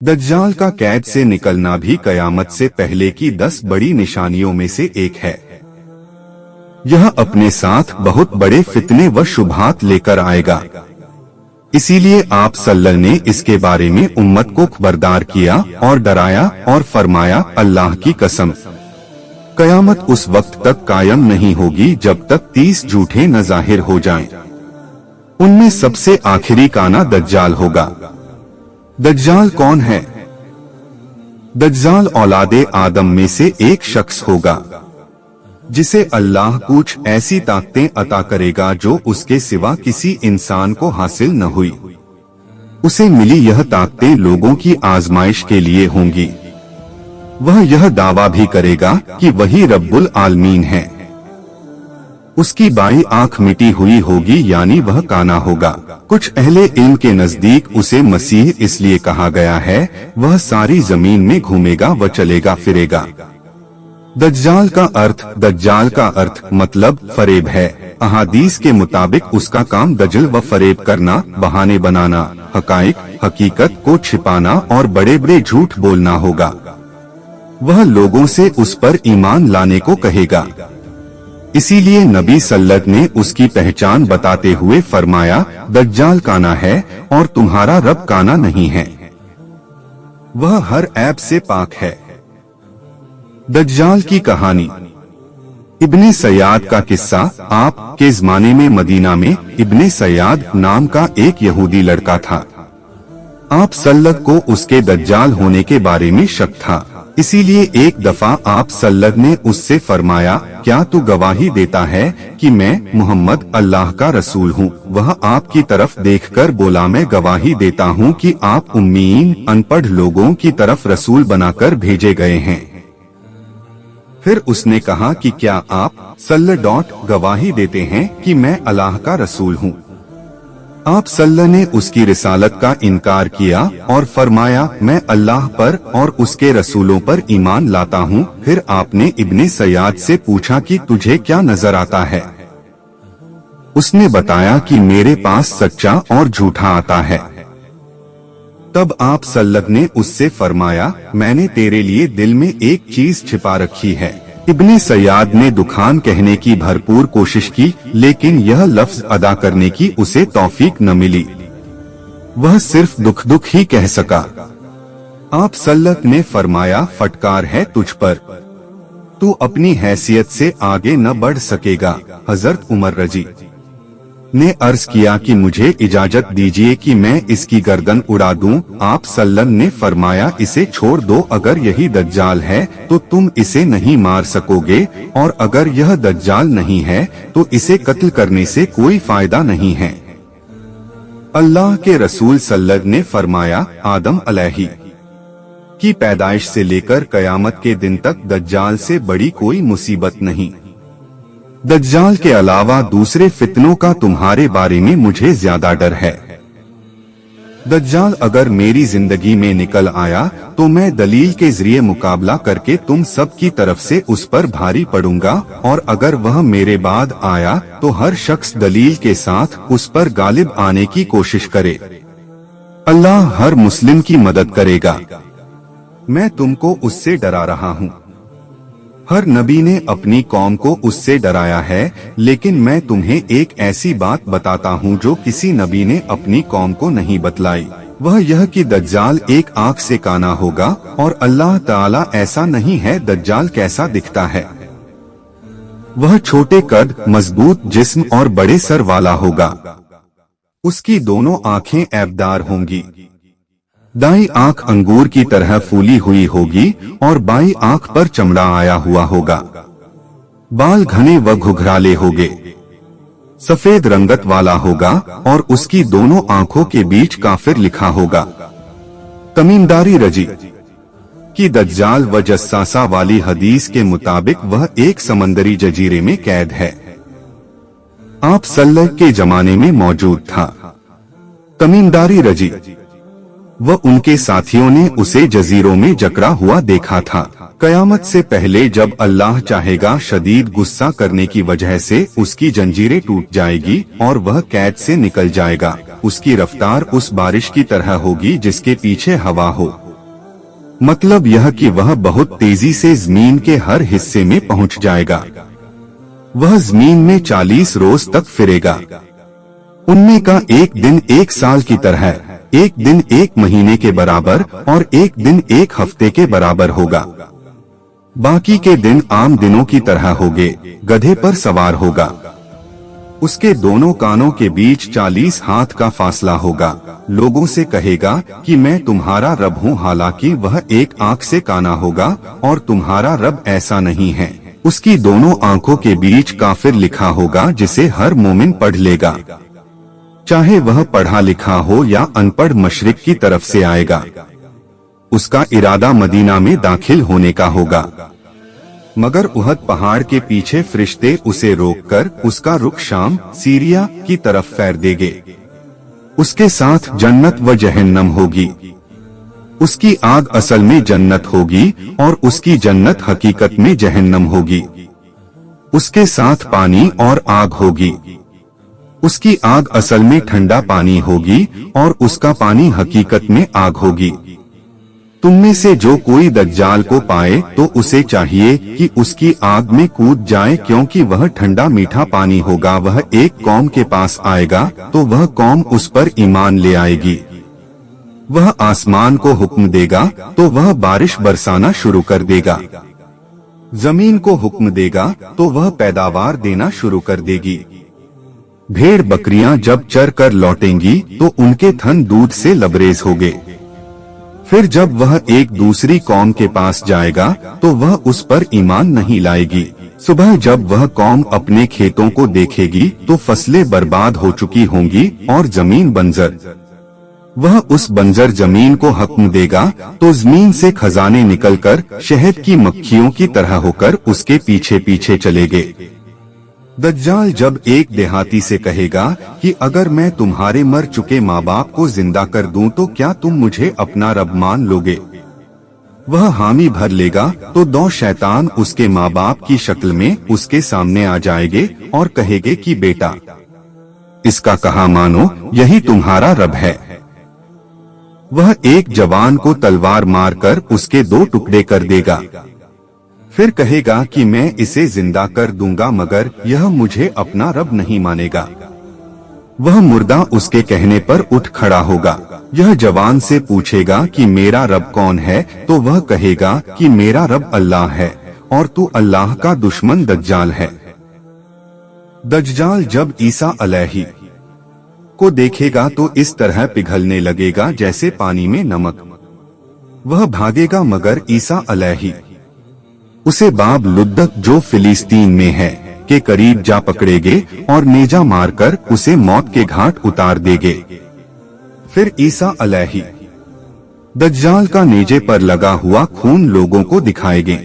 दज्जाल का कैद से निकलना भी कयामत से पहले की 10 बड़ी निशानियों में से एक है। यह अपने साथ बहुत बड़े फितने व शुभात लेकर आएगा। इसीलिए आप सल्लल्लाहु ने इसके बारे में उम्मत को खबरदार किया और डराया और फरमाया, अल्लाह की कसम, कयामत उस वक्त तक कायम नहीं होगी जब तक 30 झूठे न जाहिर हो जाएं। उनमें सबसे आखिरी काना दज्जाल होगा। दज्जाल कौन है? दज्जाल औलादे आदम में से एक शख्स होगा जिसे अल्लाह कुछ ऐसी ताकतें अता करेगा जो उसके सिवा किसी इंसान को हासिल न हुई। उसे मिली यह ताकतें लोगों की आजमाइश के लिए होंगी। वह यह दावा भी करेगा कि वही रब्बुल आलमीन है। उसकी बाई आंख मिटी हुई होगी, यानी वह काना होगा। कुछ अहले इल्म के नजदीक उसे मसीह इसलिए कहा गया है, वह सारी जमीन में घूमेगा व चलेगा फिरेगा। दज्जाल का अर्थ मतलब फरेब है। अहादीस के मुताबिक उसका काम दजल व फरेब करना, बहाने बनाना, हकीकत को छिपाना और बड़े बड़े झूठ बोलना होगा। वह लोगों से उस पर ईमान लाने को कहेगा। इसीलिए नबी सल्लल्लाहु ने उसकी पहचान बताते हुए फरमाया, दज्जाल काना है और तुम्हारा रब काना नहीं है। वह हर ऐब से पाक है। दज्जाल की कहानी। इब्ने सयाद का किस्सा। आप के ज़माने में मदीना में इब्ने सयाद नाम का एक यहूदी लड़का था। आप सल्लल्लाहु को उसके दज्जाल होने के बारे में शक था। इसीलिए एक दफा आप सल्लल्लाहु ने उससे फरमाया, क्या तू गवाही देता है कि मैं मुहम्मद अल्लाह का रसूल हूँ? वह आपकी तरफ देखकर बोला, मैं गवाही देता हूँ कि आप उम्मीन अनपढ़ लोगों की तरफ रसूल बनाकर भेजे गए हैं। फिर उसने कहा कि क्या आप सल्लल्लाहु गवाही देते हैं कि मैं अल्लाह का रसूल हूँ? आप सल्लल्लाहु ने उसकी रिसालत का इनकार किया और फरमाया, मैं अल्लाह पर और उसके रसूलों पर ईमान लाता हूँ। फिर आपने इब्ने सयाद से पूछा कि तुझे क्या नजर आता है? उसने बताया कि मेरे पास सच्चा और झूठा आता है। तब आप सल्लल्लाहु ने उससे फरमाया, मैंने तेरे लिए दिल में एक चीज छिपा रखी है। इब्ने सयाद ने दुखान कहने की भरपूर कोशिश की, लेकिन यह लफ्ज अदा करने की उसे तौफीक न मिली। वह सिर्फ दुख ही कह सका। आप सल्लल्लाहु ने फरमाया, फटकार है तुझ पर, तू अपनी हैसियत से आगे न बढ़ सकेगा। हजरत उमर रजी ने अर्ज किया कि मुझे इजाजत दीजिए कि मैं इसकी गर्दन उड़ा दूं। आप सल्लल्लाहु ने फरमाया, इसे छोड़ दो, अगर यही दज्जाल है तो तुम इसे नहीं मार सकोगे, और अगर यह दज्जाल नहीं है तो इसे कत्ल करने से कोई फायदा नहीं है। अल्लाह के रसूल सल्लल्लाहु ने फरमाया, आदम अलैहि की पैदाइश से लेकर कयामत के दिन तक दज्जाल से बड़ी कोई मुसीबत नहीं। दज्जाल के अलावा दूसरे फितनों का तुम्हारे बारे में मुझे ज्यादा डर है। दज्जाल अगर मेरी जिंदगी में निकल आया तो मैं दलील के जरिए मुकाबला करके तुम सब की तरफ से उस पर भारी पड़ूंगा, और अगर वह मेरे बाद आया तो हर शख्स दलील के साथ उस पर गालिब आने की कोशिश करे। अल्लाह हर मुस्लिम की मदद करेगा। मैं तुमको उससे डरा रहा हूँ। हर नबी ने अपनी कौम को उससे डराया है, लेकिन मैं तुम्हें एक ऐसी बात बताता हूँ जो किसी नबी ने अपनी कौम को नहीं बतलाई। वह यह कि दज्जाल एक आंख से काना होगा, और अल्लाह ताला ऐसा नहीं है। दज्जाल कैसा दिखता है? वह छोटे कद, मजबूत जिस्म और बड़े सर वाला होगा। उसकी दोनों आंखें ऐबदार होंगी। दाईं आंख अंगूर की तरह फूली हुई होगी और बाईं आंख पर चमड़ा आया हुआ होगा। बाल घने व घुघराले होंगे। सफेद रंगत वाला होगा और उसकी दोनों आंखों के बीच काफिर लिखा होगा। तमीमदारी रजी की दज्जाल व जस्सासा वाली हदीस के मुताबिक वह एक समंदरी जजीरे में कैद है। आप सल्लल्लाहु के जमाने में मौजूद था। तमीमदारी रजी व उनके साथियों ने उसे जजीरों में जकड़ा हुआ देखा था। कयामत से पहले जब अल्लाह चाहेगा, शदीद गुस्सा करने की वजह से उसकी जंजीरें टूट जाएगी और वह कैद से निकल जाएगा। उसकी रफ्तार उस बारिश की तरह होगी जिसके पीछे हवा हो। मतलब यह कि वह बहुत तेजी से जमीन के हर हिस्से में पहुंच जाएगा। वह जमीन में 40 रोज तक फिरेगा। उनमें का एक दिन 1 साल की तरह, एक दिन 1 महीने के बराबर और एक दिन 1 हफ्ते के बराबर होगा। बाकी के दिन आम दिनों की तरह होंगे। गधे पर सवार होगा। उसके दोनों कानों के बीच 40 हाथ का फासला होगा। लोगों से कहेगा कि मैं तुम्हारा रब हूँ, हालांकि वह एक आंख से काना होगा और तुम्हारा रब ऐसा नहीं है। उसकी दोनों आंखों के बीच काफिर लिखा होगा, जिसे हर मोमिन पढ़ लेगा, चाहे वह पढ़ा लिखा हो या अनपढ़। मशरिक की तरफ से आएगा। उसका इरादा मदीना में दाखिल होने का होगा, मगर उहद पहाड़ के पीछे फरिश्ते उसे रोककर उसका रुख शाम, सीरिया की तरफ फेर देंगे। उसके साथ जन्नत व जहन्नम होगी। उसकी आग असल में जन्नत होगी और उसकी जन्नत हकीकत में जहन्नम होगी। उसके साथ पानी और आग होगी। उसकी आग असल में ठंडा पानी होगी और उसका पानी हकीकत में आग होगी। तुम में से जो कोई दज्जाल को पाए तो उसे चाहिए कि उसकी आग में कूद जाए, क्योंकि वह ठंडा मीठा पानी होगा। वह एक कौम के पास आएगा तो वह कौम उस पर ईमान ले आएगी। वह आसमान को हुक्म देगा तो वह बारिश बरसाना शुरू कर देगा। जमीन को हुक्म देगा तो वह पैदावार देना शुरू कर देगी। भेड़ बकरियां जब चर कर लौटेंगी तो उनके थन दूध से लबरेज होंगे। फिर जब वह एक दूसरी कौम के पास जाएगा तो वह उस पर ईमान नहीं लाएगी। सुबह जब वह कौम अपने खेतों को देखेगी तो फसलें बर्बाद हो चुकी होंगी और जमीन बंजर। वह उस बंजर जमीन को हुक्म देगा तो जमीन से खजाने निकलकर शहद की मक्खियों की तरह होकर उसके पीछे पीछे चलेंगे। दज्जाल जब एक देहाती से कहेगा कि अगर मैं तुम्हारे मर चुके माँ बाप को जिंदा कर दूं तो क्या तुम मुझे अपना रब मान लोगे? वह हामी भर लेगा तो 2 शैतान उसके माँ बाप की शक्ल में उसके सामने आ जाएंगे और कहेंगे कि बेटा, इसका कहा मानो, यही तुम्हारा रब है। वह एक जवान को तलवार मारकर उसके 2 टुकड़े कर देगा। फिर कहेगा कि मैं इसे जिंदा कर दूंगा, मगर यह मुझे अपना रब नहीं मानेगा। वह मुर्दा उसके कहने पर उठ खड़ा होगा। यह जवान से पूछेगा कि मेरा रब कौन है, तो वह कहेगा कि मेरा रब अल्लाह है और तू अल्लाह का दुश्मन दज्जाल है। दज्जाल जब ईसा अलैहि को देखेगा तो इस तरह पिघलने लगेगा जैसे पानी में नमक। वह भागेगा मगर ईसा अलैहि उसे बाब लुद्दक जो फिलिस्तीन में है के करीब जा पकड़ेगे और नेजा मारकर उसे मौत के घाट उतार देंगे। फिर ईसा अलैहि दज्जाल का नेजे पर लगा हुआ खून लोगों को दिखाएंगे।